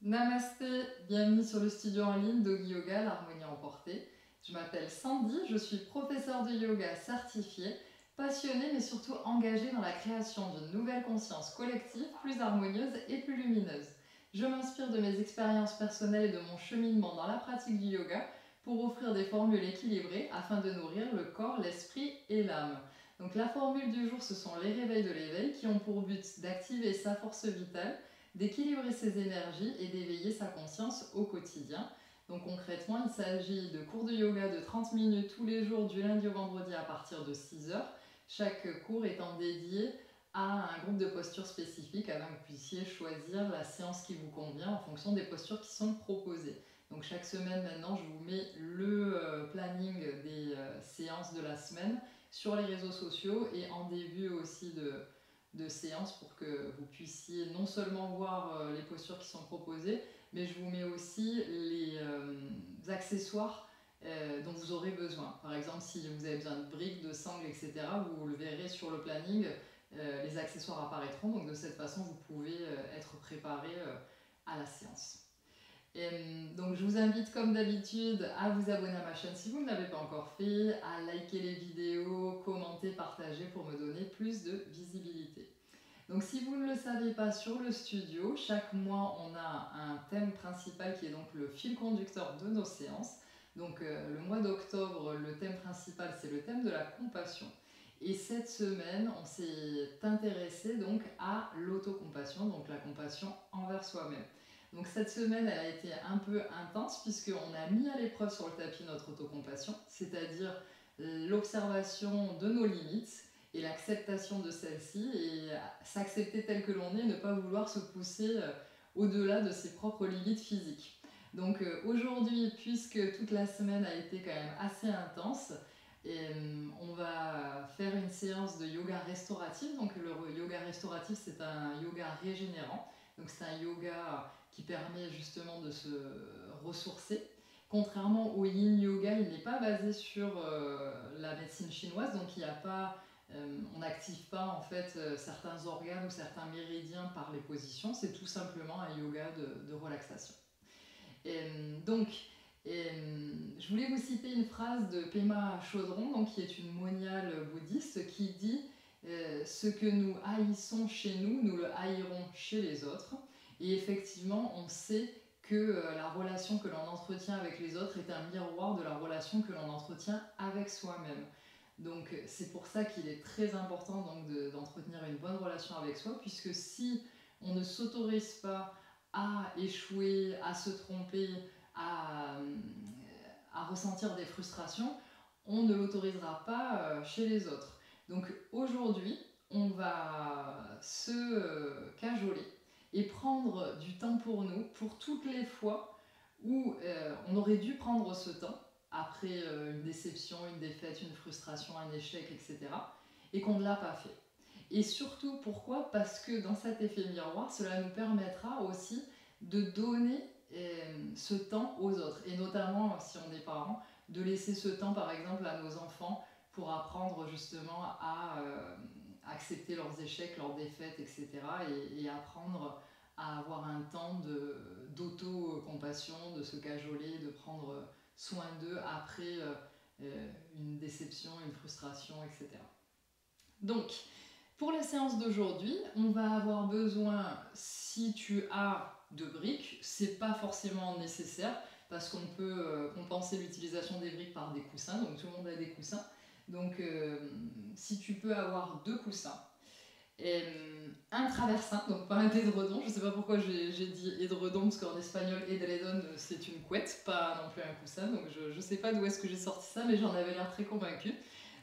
Namasté, bienvenue sur le studio en ligne Doggy Yoga, l'harmonie emportée. Je m'appelle Sandy, je suis professeure de yoga certifiée, passionnée mais surtout engagée dans la création d'une nouvelle conscience collective plus harmonieuse et plus lumineuse. Je m'inspire de mes expériences personnelles et de mon cheminement dans la pratique du yoga pour offrir des formules équilibrées afin de nourrir le corps, l'esprit et l'âme. Donc la formule du jour, ce sont les réveils de l'éveil qui ont pour but d'activer sa force vitale, d'équilibrer ses énergies et d'éveiller sa conscience au quotidien. Donc concrètement, il s'agit de cours de yoga de 30 minutes tous les jours du lundi au vendredi à partir de 6 heures. Chaque cours étant dédié à un groupe de postures spécifiques afin que vous puissiez choisir la séance qui vous convient en fonction des postures qui sont proposées. Donc chaque semaine maintenant, je vous mets le planning des séances de la semaine sur les réseaux sociaux et en début aussi de séance pour que vous puissiez non seulement voir les postures qui sont proposées, mais je vous mets aussi les accessoires dont vous aurez besoin. Par exemple, si vous avez besoin de briques, de sangles, etc., vous le verrez sur le planning, les accessoires apparaîtront, donc de cette façon, vous pouvez être préparé à la séance. Donc je vous invite comme d'habitude à vous abonner à ma chaîne si vous ne l'avez pas encore fait, à liker les vidéos, commenter, partager pour me donner plus de visibilité. Donc si vous ne le savez pas, sur le studio, chaque mois on a un thème principal qui est donc le fil conducteur de nos séances. Donc le mois d'octobre, le thème principal c'est le thème de la compassion. Et cette semaine, on s'est intéressé donc à l'autocompassion, donc la compassion envers soi-même. Donc cette semaine, elle a été un peu intense puisqu'on a mis à l'épreuve sur le tapis notre autocompassion, c'est-à-dire l'observation de nos limites et l'acceptation de celles-ci et s'accepter tel que l'on est, ne pas vouloir se pousser au-delà de ses propres limites physiques. Donc aujourd'hui, puisque toute la semaine a été quand même assez intense, on va faire une séance de yoga restauratif. Donc le yoga restauratif, c'est un yoga régénérant. Donc c'est un yoga qui permet justement de se ressourcer. Contrairement au yin yoga, il n'est pas basé sur la médecine chinoise, donc il n'y a pas, on n'active pas en fait certains organes ou certains méridiens par les positions, c'est tout simplement un yoga de relaxation. Donc, je voulais vous citer une phrase de Pema Chodron, donc, qui est une moniale bouddhiste, qui dit ce que nous haïssons chez nous, nous le haïrons chez les autres. Et effectivement, on sait que la relation que l'on entretient avec les autres est un miroir de la relation que l'on entretient avec soi-même. Donc c'est pour ça qu'il est très important d'entretenir une bonne relation avec soi, puisque si on ne s'autorise pas à échouer, à se tromper, à, à ressentir des frustrations, on ne l'autorisera pas chez les autres. Donc aujourd'hui, on va se cajoler et prendre du temps pour nous, pour toutes les fois où on aurait dû prendre ce temps, après une déception, une défaite, une frustration, un échec, etc., et qu'on ne l'a pas fait. Et surtout, pourquoi? Parce que dans cet effet miroir, cela nous permettra aussi de donner ce temps aux autres. Et notamment, si on est parent, de laisser ce temps, par exemple, à nos enfants pour apprendre justement à accepter leurs échecs, leurs défaites, etc. Et apprendre à avoir un temps d'auto-compassion, de se cajoler, de prendre soin d'eux après une déception, une frustration, etc. Donc, pour la séance d'aujourd'hui, on va avoir besoin, si tu as de briques, c'est pas forcément nécessaire parce qu'on peut compenser l'utilisation des briques par des coussins, donc tout le monde a des coussins. Donc si tu peux avoir deux coussins, et un traversin, donc pas un édredon, je sais pas pourquoi j'ai dit édredon parce qu'en espagnol edredon c'est une couette, pas non plus un coussin, donc je sais pas d'où est-ce que j'ai sorti ça, mais j'en avais l'air très convaincue.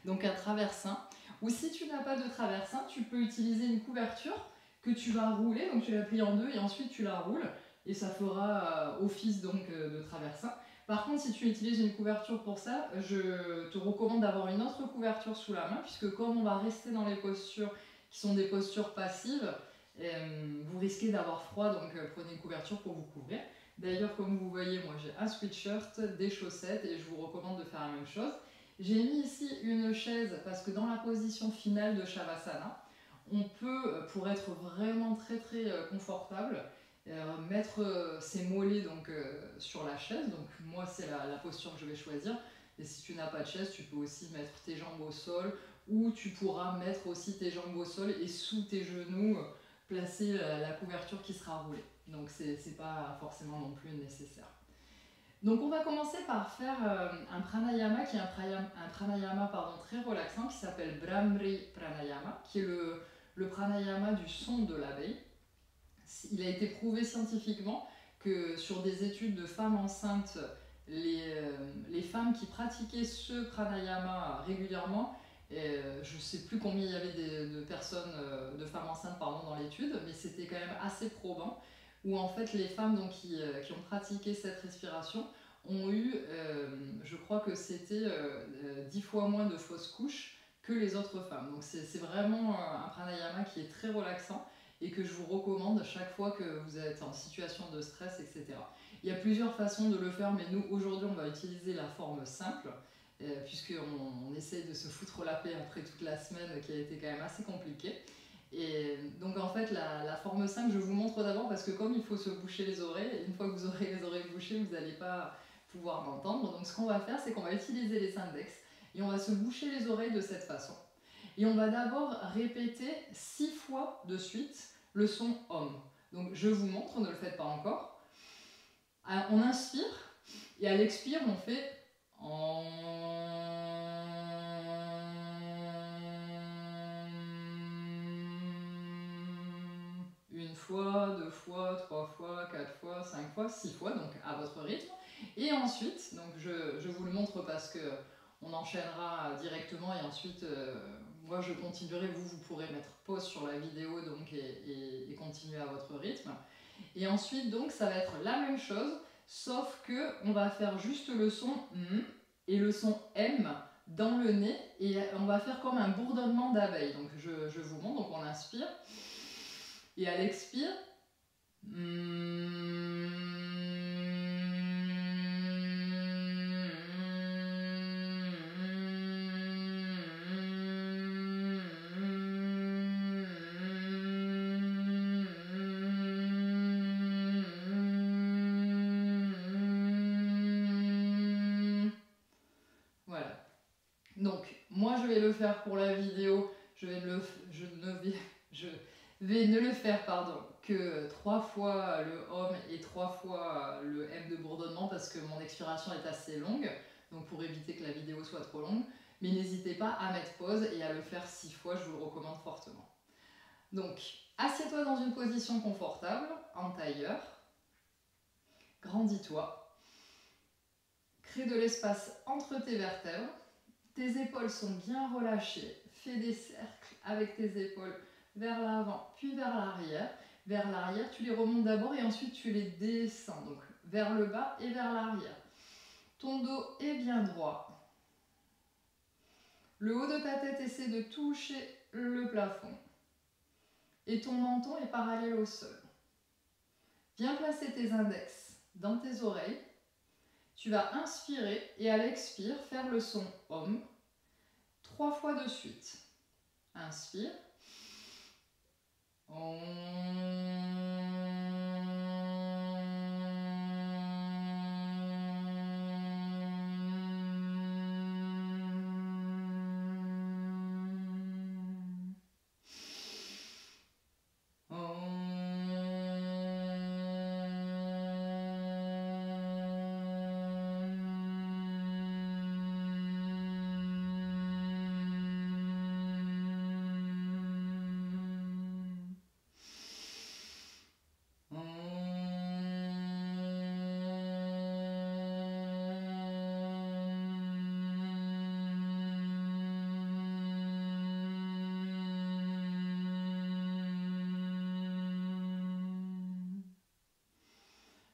Donc un traversin. Ou si tu n'as pas de traversin, tu peux utiliser une couverture que tu vas rouler, donc tu la plies en deux et ensuite tu la roules et ça fera office donc de traversin. Par contre, si tu utilises une couverture pour ça, je te recommande d'avoir une autre couverture sous la main puisque comme on va rester dans les postures qui sont des postures passives, vous risquez d'avoir froid, donc prenez une couverture pour vous couvrir. D'ailleurs, comme vous voyez, moi j'ai un sweatshirt, des chaussettes et je vous recommande de faire la même chose. J'ai mis ici une chaise parce que dans la position finale de Shavasana, on peut, pour être vraiment très confortable, mettre ses mollets donc, sur la chaise. Donc moi c'est la posture que je vais choisir. Et si tu n'as pas de chaise, tu peux aussi mettre tes jambes au sol, ou tu pourras mettre aussi tes jambes au sol et sous tes genoux placer la couverture qui sera roulée. Donc c'est pas forcément non plus nécessaire. Donc on va commencer par faire un pranayama qui est un pranayama très relaxant qui s'appelle Bhramri Pranayama, qui est le pranayama du son de l'abeille. Il a été prouvé scientifiquement que sur des études de femmes enceintes, les femmes qui pratiquaient ce pranayama régulièrement, je ne sais plus combien il y avait de personnes, de femmes enceintes dans l'étude, mais c'était quand même assez probant, où en fait les femmes donc, qui ont pratiqué cette respiration ont eu, je crois que c'était 10 fois moins de fausses couches que les autres femmes. Donc c'est vraiment un pranayama qui est très relaxant et que je vous recommande chaque fois que vous êtes en situation de stress, etc. Il y a plusieurs façons de le faire, mais nous aujourd'hui on va utiliser la forme simple, puisqu'on essaye de se foutre la paix après toute la semaine qui a été quand même assez compliquée. Et donc en fait la forme simple je vous montre d'abord parce que comme il faut se boucher les oreilles, une fois que vous aurez les oreilles bouchées vous n'allez pas pouvoir m'entendre. Donc ce qu'on va faire c'est qu'on va utiliser les index et on va se boucher les oreilles de cette façon. Et on va d'abord répéter 6 fois de suite le son OM. Donc je vous montre, ne le faites pas encore. On inspire et à l'expire on fait OM. Une fois, 2 fois, 3 fois, 4 fois, 5 fois, 6 fois, donc à votre rythme. Et ensuite, donc je vous le montre parce que on enchaînera directement et ensuite moi je continuerai, vous pourrez mettre pause sur la vidéo donc, et continuer à votre rythme. Et ensuite donc ça va être la même chose, sauf que on va faire juste le son M et le son M dans le nez et on va faire comme un bourdonnement d'abeille. Donc je vous montre, donc on inspire et à l'expire voilà. Donc moi je vais le faire pour la vidéo, je vais ne le faire que 3 fois le OM et 3 fois le M de bourdonnement parce que mon expiration est assez longue, donc pour éviter que la vidéo soit trop longue. Mais n'hésitez pas à mettre pause et à le faire 6 fois, je vous le recommande fortement. Donc assieds-toi dans une position confortable, en tailleur, grandis-toi, crée de l'espace entre tes vertèbres, tes épaules sont bien relâchées, fais des cercles avec tes épaules vers l'avant puis vers l'arrière. Vers l'arrière, tu les remontes d'abord et ensuite tu les descends, donc vers le bas et vers l'arrière. Ton dos est bien droit. Le haut de ta tête essaie de toucher le plafond. Et ton menton est parallèle au sol. Viens placer tes index dans tes oreilles. Tu vas inspirer et à l'expire, faire le son OM 3 fois de suite. Inspire.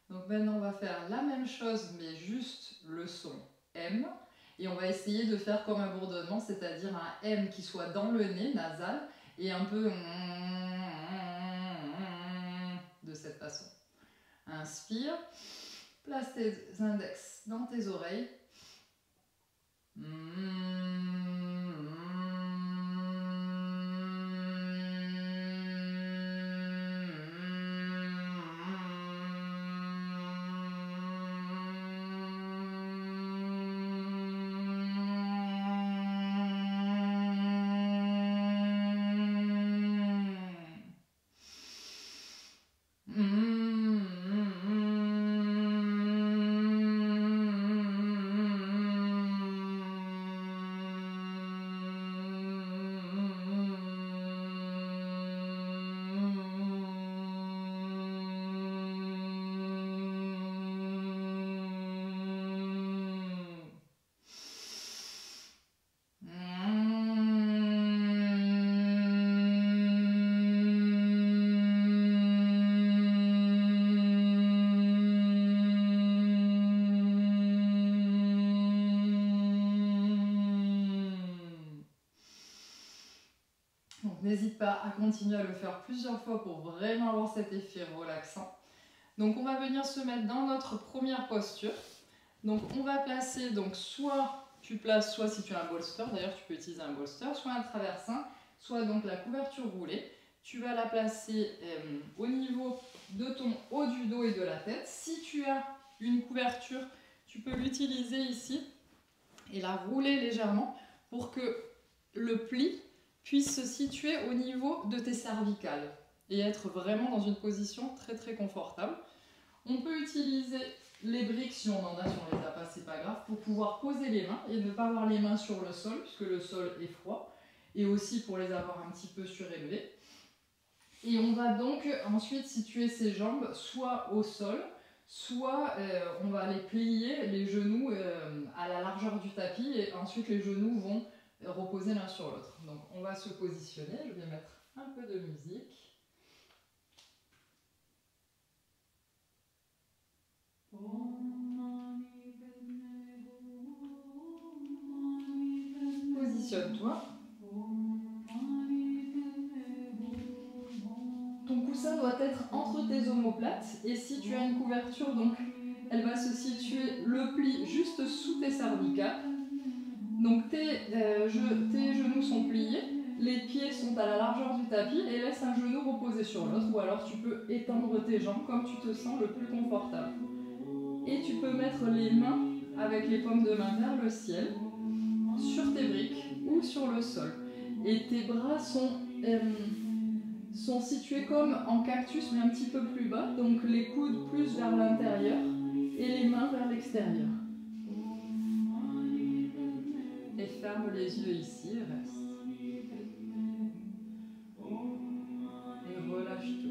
Donc maintenant on va faire la même chose mais juste le son M et on va essayer de faire comme un bourdonnement, c'est-à-dire un M qui soit dans le nez nasal et un peu de cette façon. Inspire, place tes index dans tes oreilles. n'hésite pas à continuer à le faire plusieurs fois pour vraiment avoir cet effet relaxant. Donc on va venir se mettre dans notre première posture. Donc on va placer, donc soit tu places, soit si tu as un bolster, d'ailleurs tu peux utiliser un bolster, soit un traversin, soit donc la couverture roulée. Tu vas la placer au niveau de ton haut du dos et de la tête. Si tu as une couverture, tu peux l'utiliser ici et la rouler légèrement pour que le pli puisse se situer au niveau de tes cervicales et être vraiment dans une position très très confortable. On peut utiliser les briques si on en a, si on les a pas, c'est pas grave, pour pouvoir poser les mains et ne pas avoir les mains sur le sol puisque le sol est froid, et aussi pour les avoir un petit peu surélevées. Et on va donc ensuite situer ses jambes soit au sol, soit on va les plier, les genoux à la largeur du tapis, et ensuite les genoux vont reposer l'un sur l'autre. Donc on va se positionner, je vais mettre un peu de musique. Positionne-toi. Ton coussin doit être entre tes omoplates, et si tu as une couverture, donc elle va se situer le pli juste sous tes cervicales. Donc tes genoux sont pliés, les pieds sont à la largeur du tapis, et laisse un genou reposer sur l'autre, ou alors tu peux étendre tes jambes comme tu te sens le plus confortable. Et tu peux mettre les mains avec les paumes de main vers le ciel, sur tes briques ou sur le sol. Et tes bras sont situés comme en cactus mais un petit peu plus bas, donc les coudes plus vers l'intérieur et les mains vers l'extérieur. Et ferme les yeux ici et reste. Et relâche tout.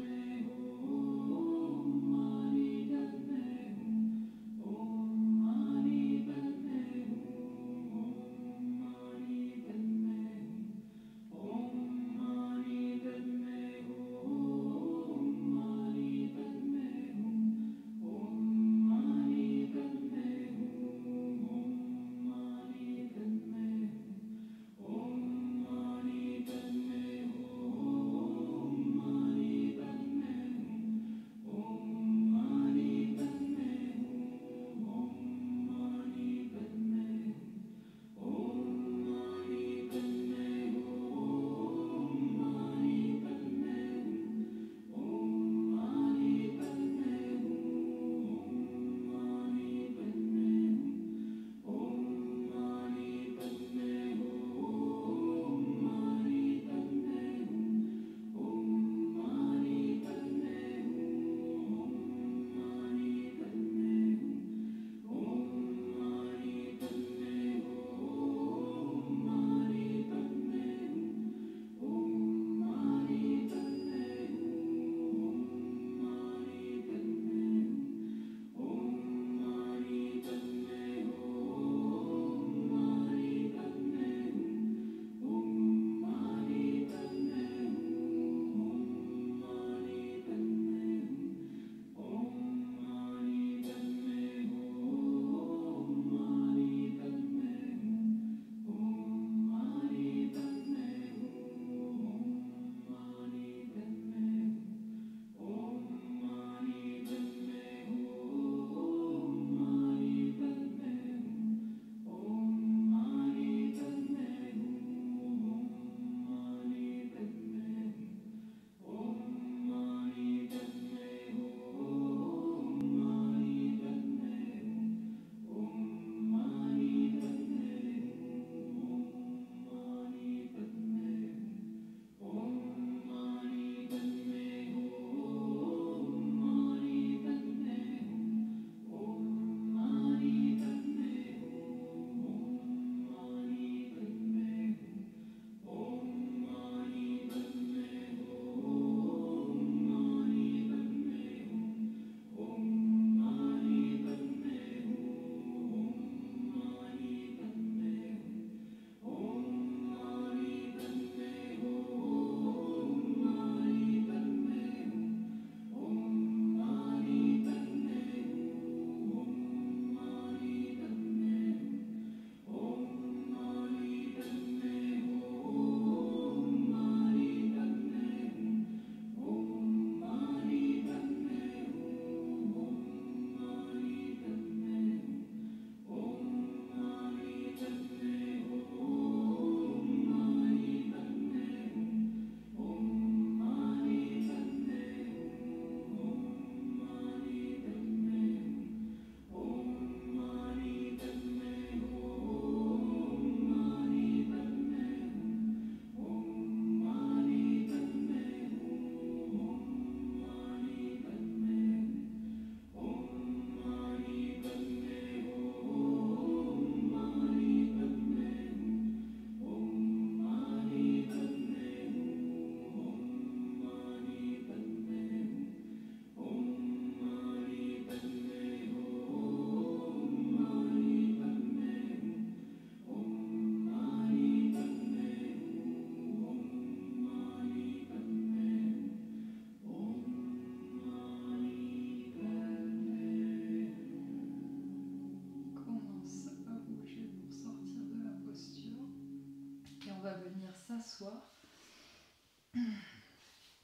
t'asseoir.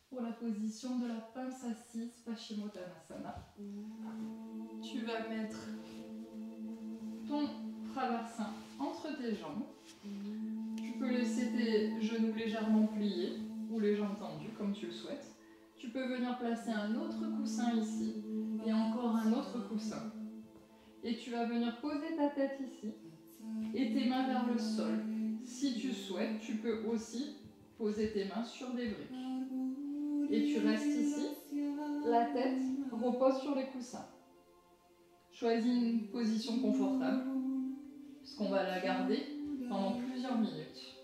Pour la position de la pince assise, Paschimottanasana. Tu vas mettre ton traversin entre tes jambes. Tu peux laisser tes genoux légèrement pliés ou les jambes tendues comme tu le souhaites. Tu peux venir placer un autre coussin ici et encore un autre coussin. Et tu vas venir poser ta tête ici et tes mains vers le sol. Si tu souhaites, tu peux aussi poser tes mains sur des briques. Et tu restes ici, la tête repose sur les coussins. Choisis une position confortable, puisqu'on va la garder pendant plusieurs minutes.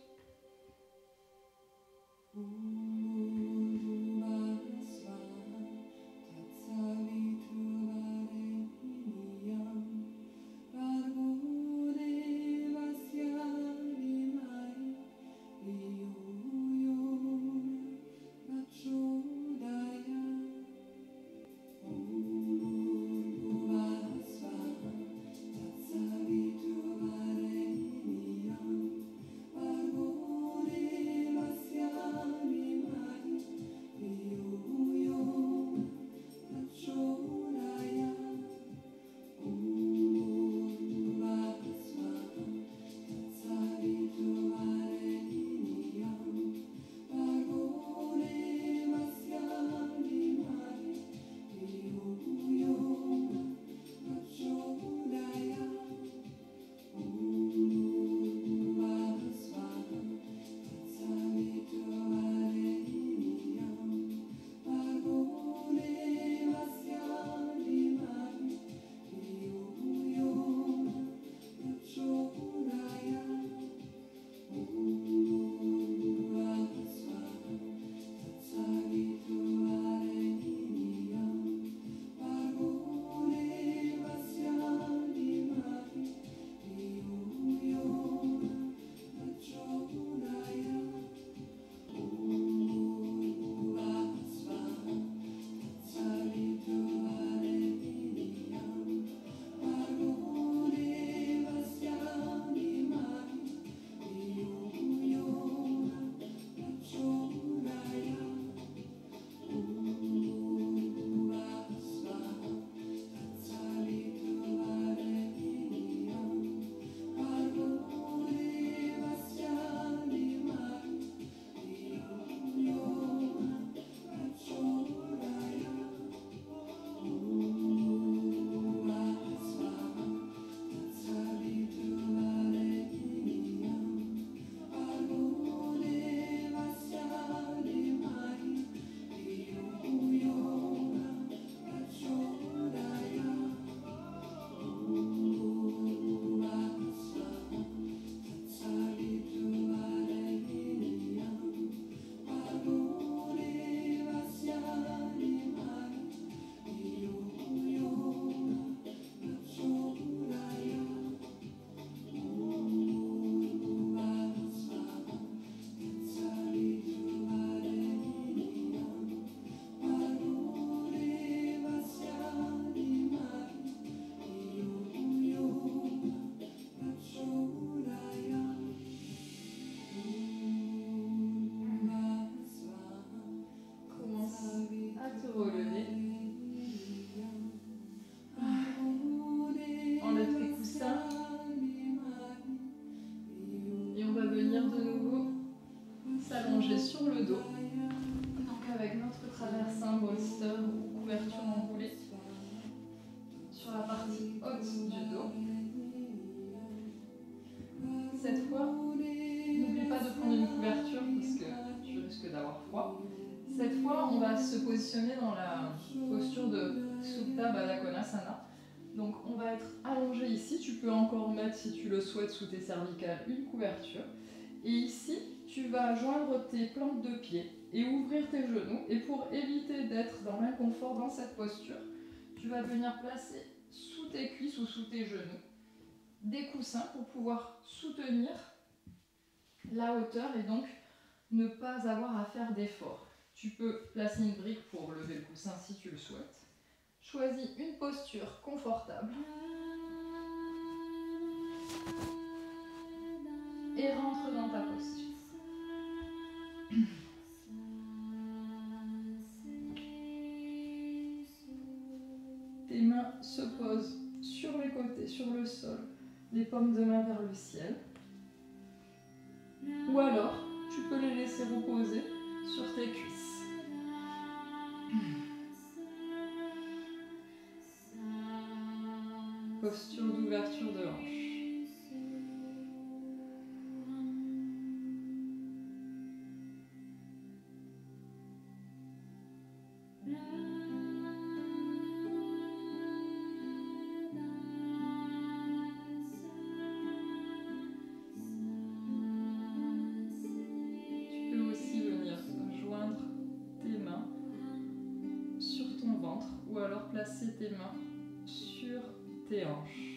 Sur le dos, donc avec notre traversin, bolster ou couverture enroulée sur la partie haute du dos. Cette fois, n'oublie pas de prendre une couverture parce que tu risques d'avoir froid. Cette fois, on va se positionner dans la posture de Supta Baddha Konasana. Donc on va être allongé ici, tu peux encore mettre si tu le souhaites sous tes cervicales une couverture. Et ici, tu vas joindre tes plantes de pied et ouvrir tes genoux. Et pour éviter d'être dans l'inconfort dans cette posture, tu vas venir placer sous tes cuisses ou sous tes genoux des coussins pour pouvoir soutenir la hauteur et donc ne pas avoir à faire d'effort. Tu peux placer une brique pour lever le coussin si tu le souhaites. Choisis une posture confortable et rentre dans ta posture. Tes mains se posent sur les côtés, sur le sol, les paumes de main vers le ciel. Ou alors, tu peux les laisser reposer sur tes cuisses. Posture d'ouverture de hanche. Tu peux aussi venir joindre tes mains sur ton ventre ou alors placer tes mains sur tes hanches.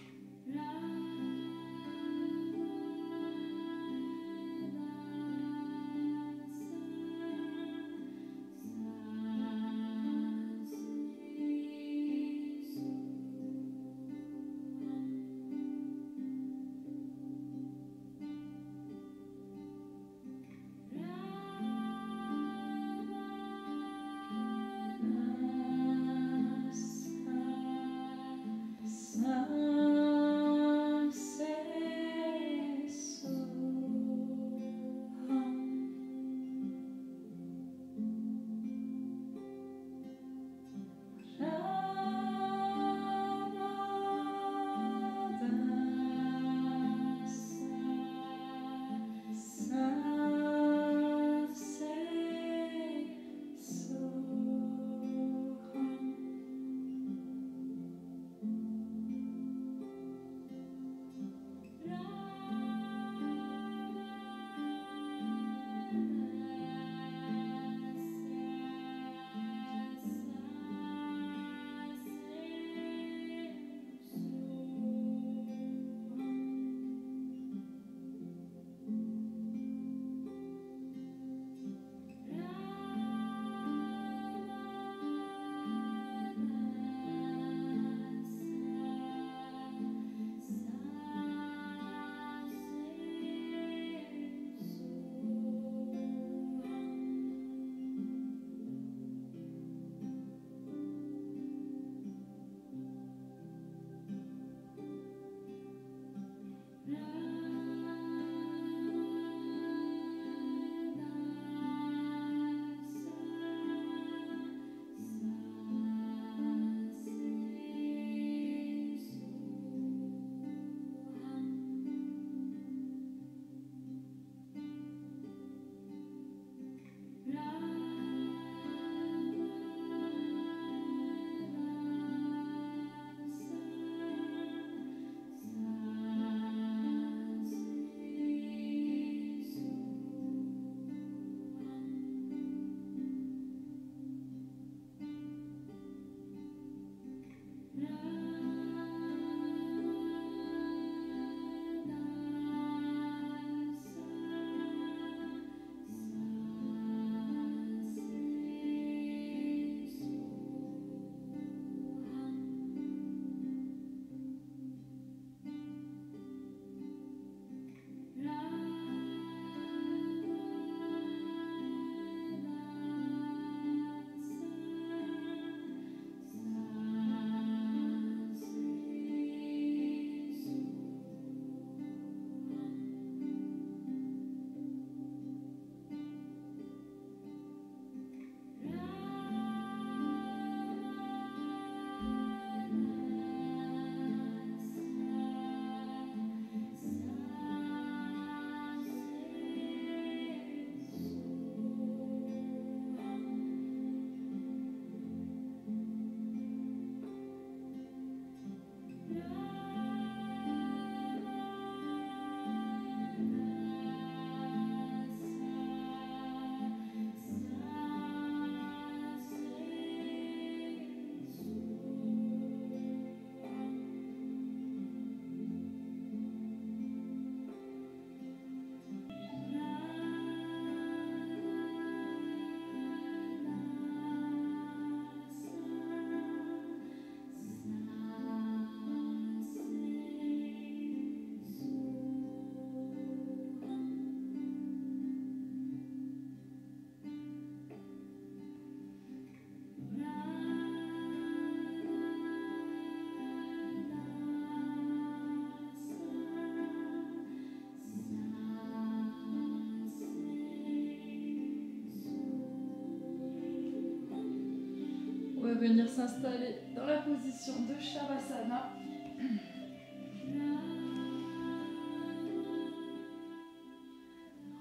venir s'installer dans la position de Shavasana.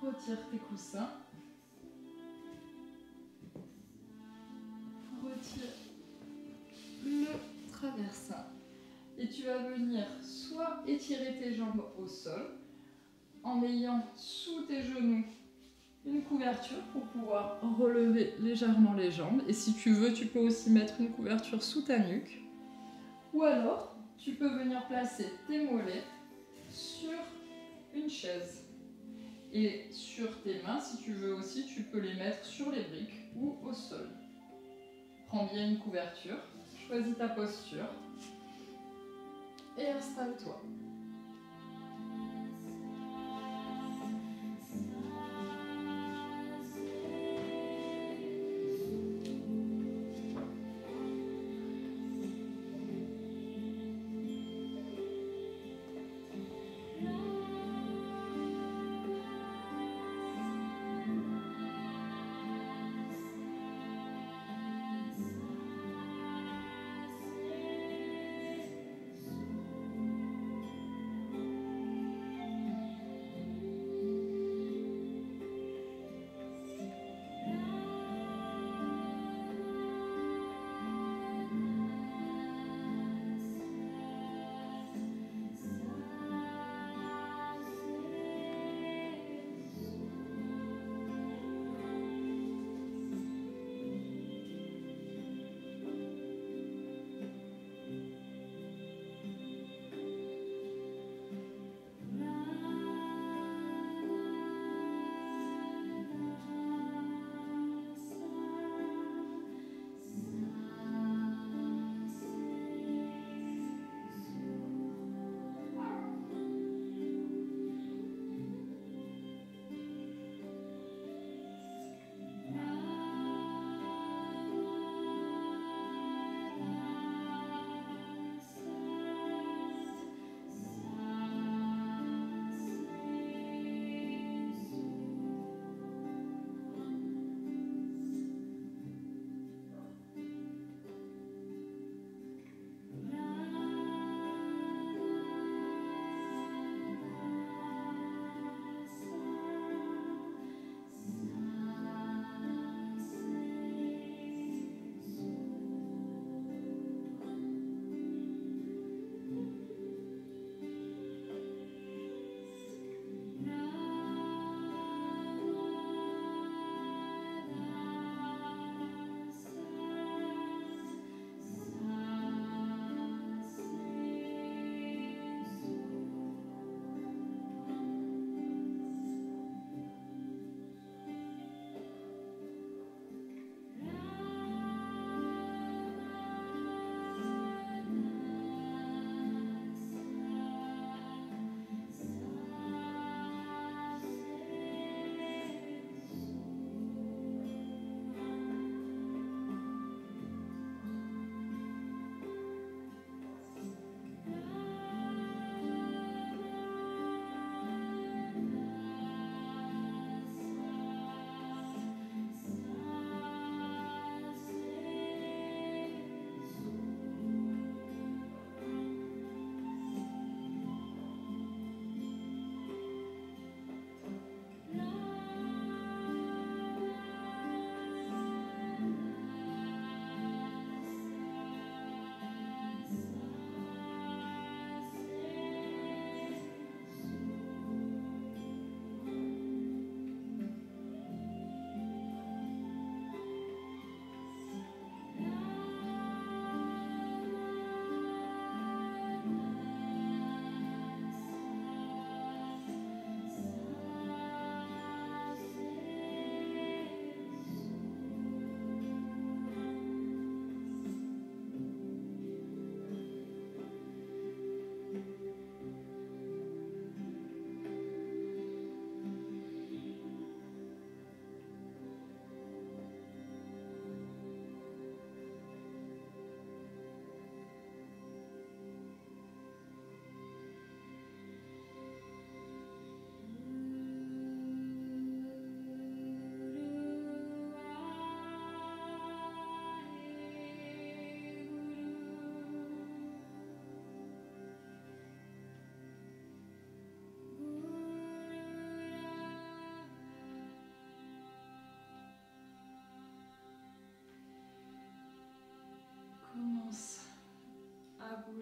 Retire tes coussins. Retire le traversin. Et tu vas venir soit étirer tes jambes au sol, en ayant sous tes genoux une couverture pour pouvoir relever légèrement les jambes. Et si tu veux, tu peux aussi mettre une couverture sous ta nuque. Ou alors, tu peux venir placer tes mollets sur une chaise. Et sur tes mains, si tu veux aussi, tu peux les mettre sur les briques ou au sol. Prends bien une couverture, choisis ta posture et installe-toi.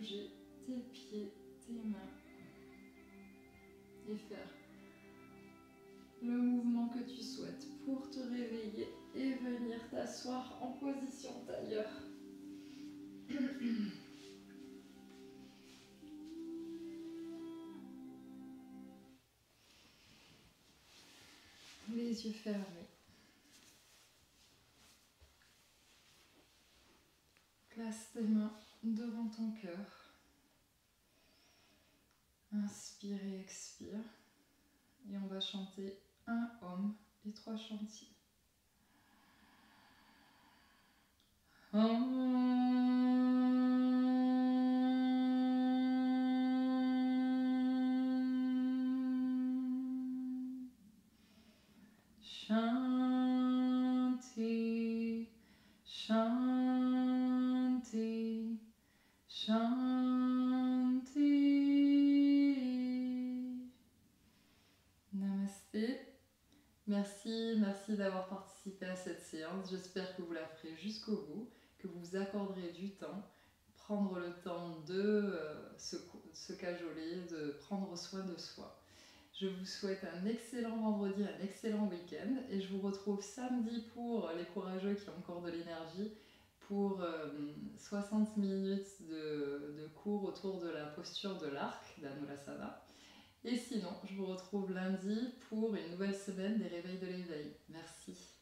bouger tes pieds, tes mains et faire le mouvement que tu souhaites pour te réveiller et venir t'asseoir en position tailleur. Les yeux fermés. Place tes mains devant ton cœur. Inspire et expire. Et on va chanter un Om et 3 chantiers. Shanti, Shanti, Shanti. Namasté. Merci d'avoir participé à cette séance. J'espère que vous la ferez jusqu'au bout, que vous vous accorderez du temps, prendre le temps de se cajoler, de prendre soin de soi. Je vous souhaite un excellent vendredi, un excellent week-end et je vous retrouve samedi pour les courageux qui ont encore de l'énergie pour 60 minutes de cours autour de la posture de l'arc d'Anulasana. Et sinon, je vous retrouve lundi pour une nouvelle semaine des réveils de l'éveil. Merci.